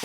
Hi,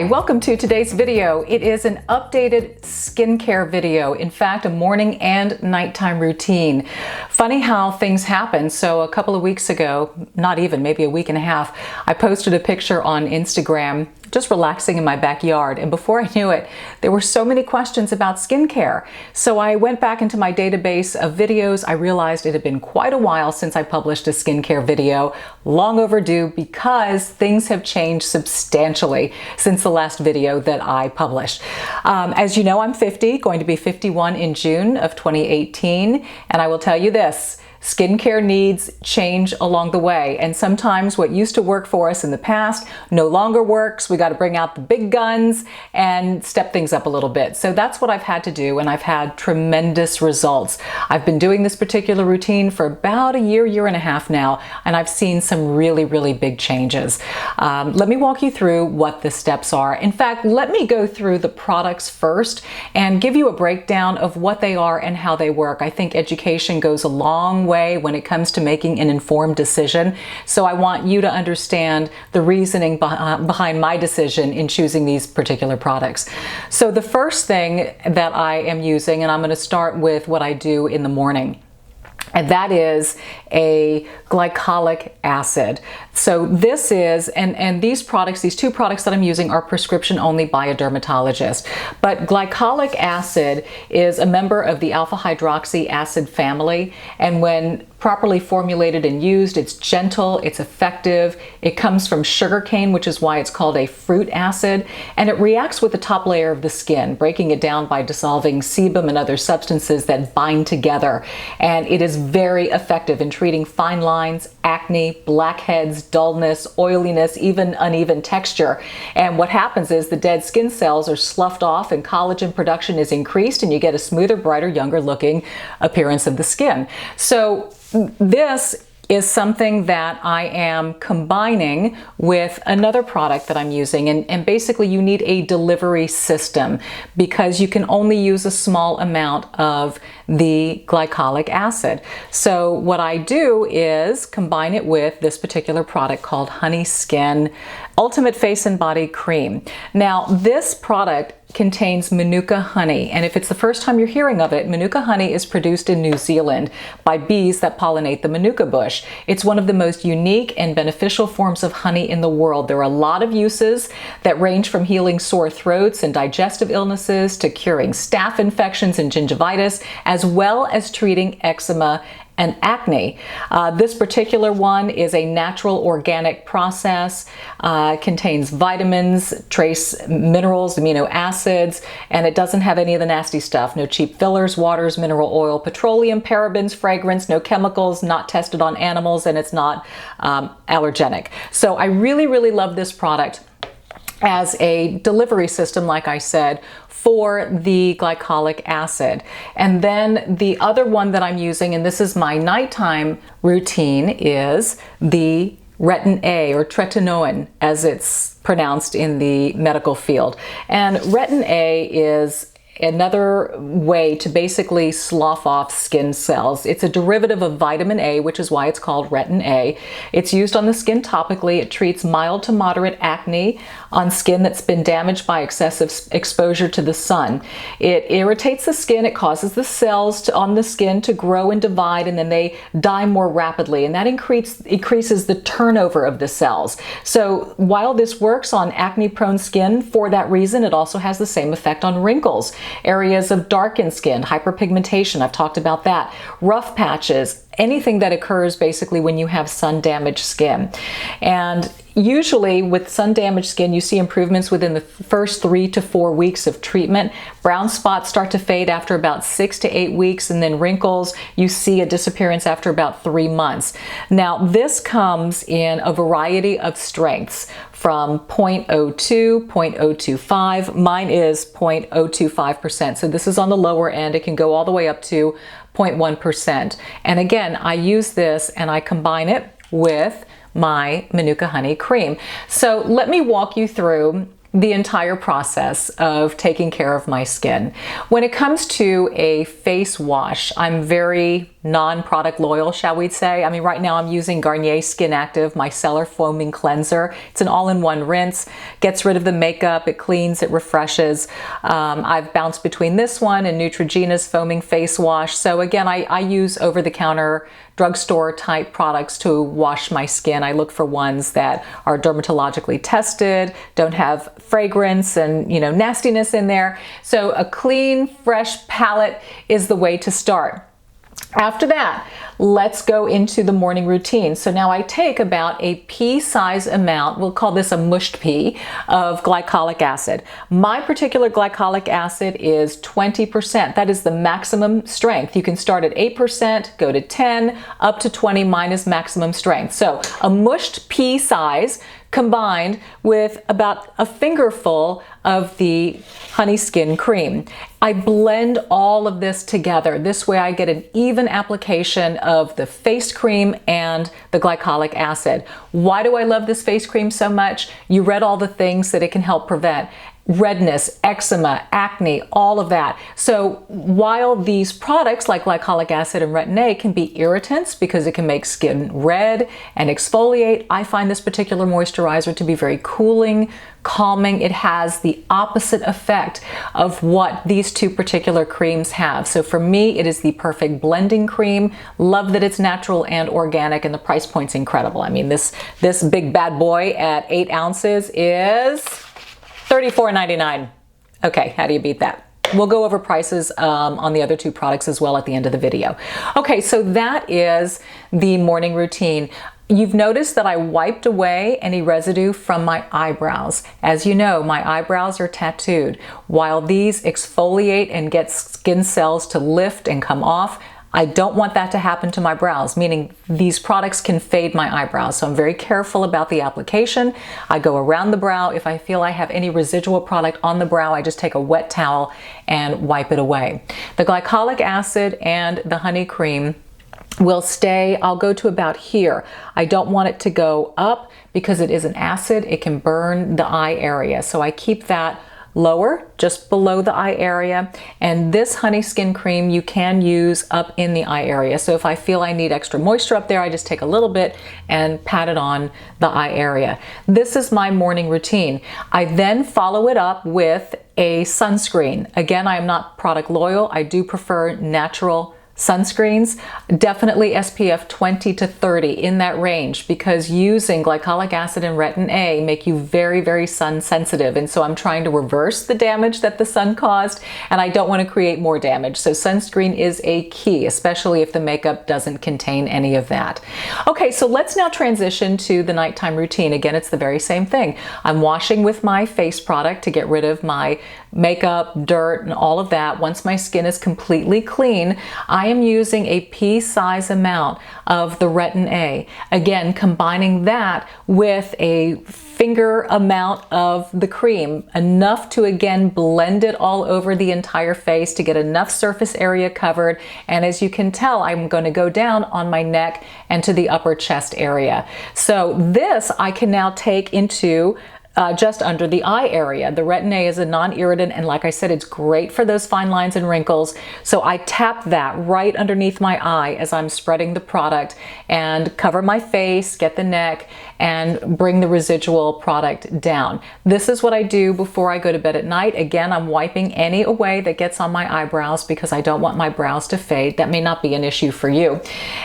welcome to today's video. It is an updated skincare video. In fact, a morning and nighttime routine. Funny how things happen. So a couple of weeks ago, not even, maybe a week and a half, I posted a picture on Instagram just relaxing in my backyard. And before I knew it, there were so many questions about skincare. So I went back into my database of videos. I realized it had been quite a while since I published a skincare video, long overdue because things have changed substantially since the last video that I published. As you know, I'm 50, going to be 51 in June of 2018. And I will tell you this, skincare needs change along the way, and sometimes what used to work for us in the past no longer works. We got to bring out the big guns and step things up a little bit. So that's what I've had to do, and I've had tremendous results. I've been doing this particular routine for about a year and a half now, and I've seen some really big changes. Let me walk you through what the steps are. In fact, let me go through the products first and give you a breakdown of what they are and how they work. I think education goes a long way when it comes to making an informed decision. So I want you to understand the reasoning behind my decision in choosing these particular products. So the first thing that I am using, and I'm going to start with what I do in the morning, and that is a glycolic acid. So this is, and these products, these two products that I'm using are prescription only by a dermatologist. But glycolic acid is a member of the alpha hydroxy acid family, and when properly formulated and used, it's gentle, it's effective. It comes from sugarcane, which is why it's called a fruit acid, and it reacts with the top layer of the skin, breaking it down by dissolving sebum and other substances that bind together. And it is very effective in treating fine lines, acne, blackheads, dullness, oiliness, even uneven texture. And what happens is the dead skin cells are sloughed off and collagen production is increased, and you get a smoother, brighter, younger looking appearance of the skin. So this is something that I am combining with another product that I'm using, and basically you need a delivery system because you can only use a small amount of the glycolic acid. So what I do is combine it with this particular product called Honey Skin Ultimate Face and Body Cream. Now this product contains Manuka honey, and if it's the first time you're hearing of it, Manuka honey is produced in New Zealand by bees that pollinate the Manuka bush. It's one of the most unique and beneficial forms of honey in the world. There are a lot of uses that range from healing sore throats and digestive illnesses to curing staph infections and gingivitis, as well as treating eczema and acne. This particular one is a natural organic process, contains vitamins, trace minerals, amino acids, and it doesn't have any of the nasty stuff. No cheap fillers, waters, mineral oil, petroleum, parabens, fragrance, no chemicals, not tested on animals, and it's not allergenic. So I really love this product as a delivery system, like I said, for the glycolic acid. And then the other one that I'm using, and this is my nighttime routine, is the Retin-A, or Tretinoin as it's pronounced in the medical field. And Retin-A is another way to basically slough off skin cells. It's a derivative of vitamin A, which is why it's called Retin-A. It's used on the skin topically. It treats mild to moderate acne on skin that's been damaged by excessive exposure to the sun. It irritates the skin. It causes the cells on the skin to grow and divide, and then they die more rapidly, and that increases the turnover of the cells. So while this works on acne-prone skin, for that reason, it also has the same effect on wrinkles, areas of darkened skin, hyperpigmentation, I've talked about that, rough patches, anything that occurs basically when you have sun-damaged skin. And usually with sun-damaged skin, you see improvements within the first 3 to 4 weeks of treatment. Brown spots start to fade after about 6 to 8 weeks, and then wrinkles, you see a disappearance after about 3 months. Now, this comes in a variety of strengths, from 0.02, 0.025. Mine is 0.025%. So this is on the lower end. It can go all the way up to 0.1%. And again, I use this and I combine it with my Manuka honey cream. So let me walk you through the entire process of taking care of my skin. When it comes to a face wash, I'm very non-product loyal, shall we say. I mean, right now I'm using Garnier Skin Active Micellar Foaming Cleanser. It's an all-in-one rinse, gets rid of the makeup, it cleans, it refreshes. I've bounced between this one and Neutrogena's Foaming Face Wash. So again, I use over-the-counter drugstore type products to wash my skin. I look for ones that are dermatologically tested, don't have fragrance and, you know, nastiness in there. So a clean, fresh palette is the way to start. After that, let's go into the morning routine. So now I take about a pea-size amount, we'll call this a mushed pea, of glycolic acid. My particular glycolic acid is 20%. That is the maximum strength. You can start at 8%, go to 10, up to 20 minus maximum strength. So a mushed pea size combined with about a fingerful of the honey skin cream. I blend all of this together. This way I get an even application of the face cream and the glycolic acid. Why do I love this face cream so much? You read all the things that it can help prevent. Redness, eczema, acne, all of that. So while these products like glycolic acid and Retin-A can be irritants because it can make skin red and exfoliate, I find this particular moisturizer to be very cooling, calming. It has the opposite effect of what these two particular creams have. So for me, it is the perfect blending cream. Love that it's natural and organic, and the price point's incredible. I mean, this big bad boy at 8 ounces is $34.99. Okay, how do you beat that? We'll go over prices on the other two products as well at the end of the video. Okay, so that is the morning routine. You've noticed that I wiped away any residue from my eyebrows. As you know, my eyebrows are tattooed. While these exfoliate and get skin cells to lift and come off, I don't want that to happen to my brows, meaning these products can fade my eyebrows. So I'm very careful about the application. I go around the brow. If I feel I have any residual product on the brow, I just take a wet towel and wipe it away. The glycolic acid and the honey cream will stay, I'll go to about here. I don't want it to go up because it is an acid. It can burn the eye area. So I keep that lower, just below the eye area. And this honey skin cream you can use up in the eye area. So if I feel I need extra moisture up there, I just take a little bit and pat it on the eye area. This is my morning routine. I then follow it up with a sunscreen. Again, I am not product loyal. I do prefer natural sunscreens, definitely SPF 20 to 30 in that range, because using glycolic acid and Retin-A make you very, very sun sensitive. And so I'm trying to reverse the damage that the sun caused, and I don't want to create more damage. So sunscreen is a key, especially if the makeup doesn't contain any of that. Okay, so let's now transition to the nighttime routine. Again, it's the very same thing. I'm washing with my face product to get rid of my makeup, dirt, and all of that. Once my skin is completely clean, I am using a pea-size amount of the Retin-A. Again, combining that with a finger amount of the cream, enough to again blend it all over the entire face to get enough surface area covered. And as you can tell, I'm going to go down on my neck and to the upper chest area. So this I can now take into just under the eye area. The Retin-A is a non-irritant, and like I said, it's great for those fine lines and wrinkles. So I tap that right underneath my eye as I'm spreading the product and cover my face, get the neck, and bring the residual product down. This is what I do before I go to bed at night. Again, I'm wiping any away that gets on my eyebrows because I don't want my brows to fade. That may not be an issue for you.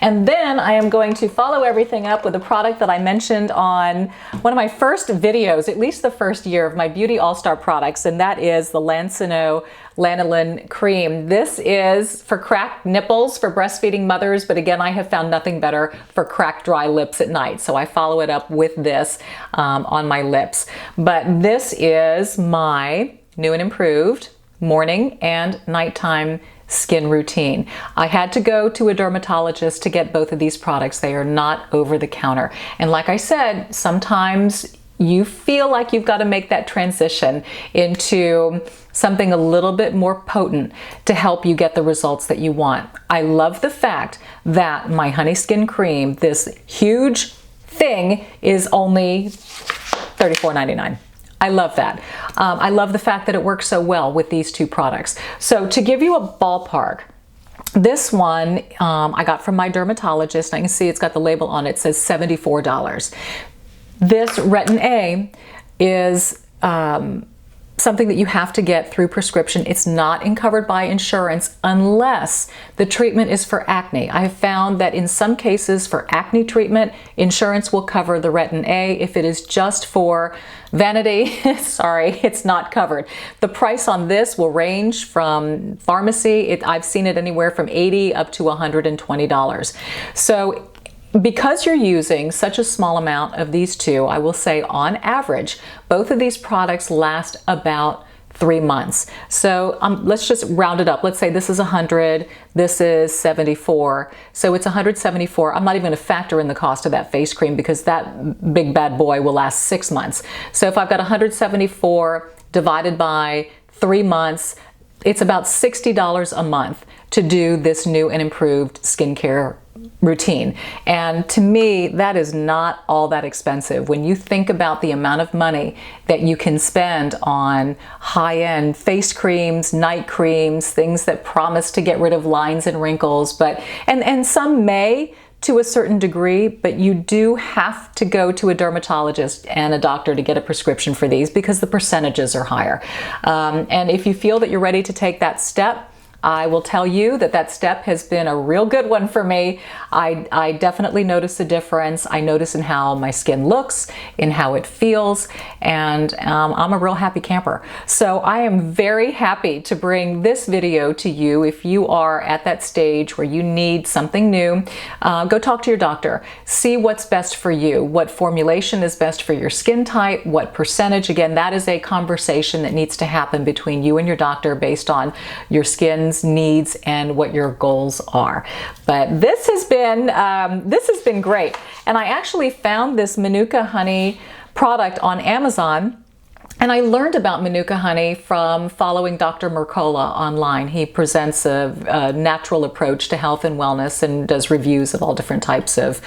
And then I am going to follow everything up with a product that I mentioned on one of my first videos, at least the first year of my Beauty All-Star products, and that is the Lansinoh Lanolin cream. This is for cracked nipples for breastfeeding mothers, but again, I have found nothing better for cracked dry lips at night. So I follow it up with this on my lips. But this is my new and improved morning and nighttime skin routine. I had to go to a dermatologist to get both of these products. They are not over the counter. And like I said, sometimes you feel like you've got to make that transition into something a little bit more potent to help you get the results that you want. I love the fact that my honey skin cream, this huge thing, is only $34.99. I love that. I love the fact that it works so well with these two products. So to give you a ballpark, this one I got from my dermatologist. I can see it's got the label on it. It says $74. This Retin-A is something that you have to get through prescription. It's not covered by insurance unless the treatment is for acne. I have found that in some cases for acne treatment, insurance will cover the Retin-A. If it is just for vanity, sorry, it's not covered. The price on this will range from pharmacy. I've seen it anywhere from $80 up to $120. So because you're using such a small amount of these two, I will say on average, both of these products last about 3 months. So let's just round it up. Let's say this is 100, this is 74. So it's 174. I'm not even going to factor in the cost of that face cream because that big bad boy will last 6 months. So if I've got 174 divided by 3 months, it's about $60 a month to do this new and improved skincare routine. And to me, that is not all that expensive. When you think about the amount of money that you can spend on high-end face creams, night creams, things that promise to get rid of lines and wrinkles, and some may to a certain degree, but you do have to go to a dermatologist and a doctor to get a prescription for these because the percentages are higher. And if you feel that you're ready to take that step, I will tell you that that step has been a real good one for me. I definitely notice a difference. I notice in how my skin looks, in how it feels, and I'm a real happy camper. So I am very happy to bring this video to you. If you are at that stage where you need something new, go talk to your doctor. See what's best for you, what formulation is best for your skin type, what percentage. Again, that is a conversation that needs to happen between you and your doctor based on your skin's needs and what your goals are. But this has been great. And I actually found this Manuka honey product on Amazon. And I learned about Manuka honey from following Dr. Mercola online. He presents a natural approach to health and wellness and does reviews of all different types of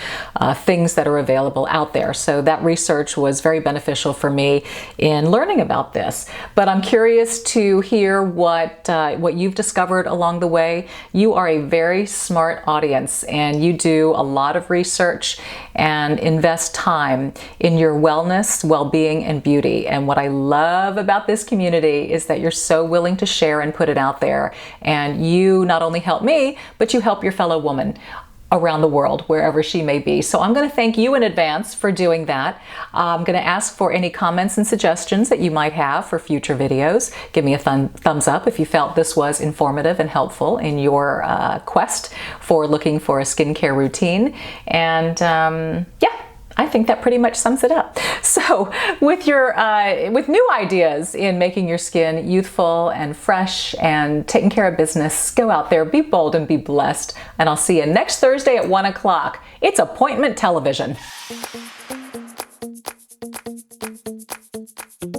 things that are available out there. So that research was very beneficial for me in learning about this. But I'm curious to hear what you've discovered along the way. You are a very smart audience and you do a lot of research and invest time in your wellness, well-being, and beauty. And what I love about this community is that you're so willing to share and put it out there. And you not only help me, but you help your fellow woman around the world, wherever she may be. So I'm going to thank you in advance for doing that. I'm going to ask for any comments and suggestions that you might have for future videos. Give me a thumbs up if you felt this was informative and helpful in your quest for looking for a skincare routine. And yeah, I think that pretty much sums it up. So with new ideas in making your skin youthful and fresh and taking care of business, go out there, be bold and be blessed. And I'll see you next Thursday at 1 o'clock. It's appointment television.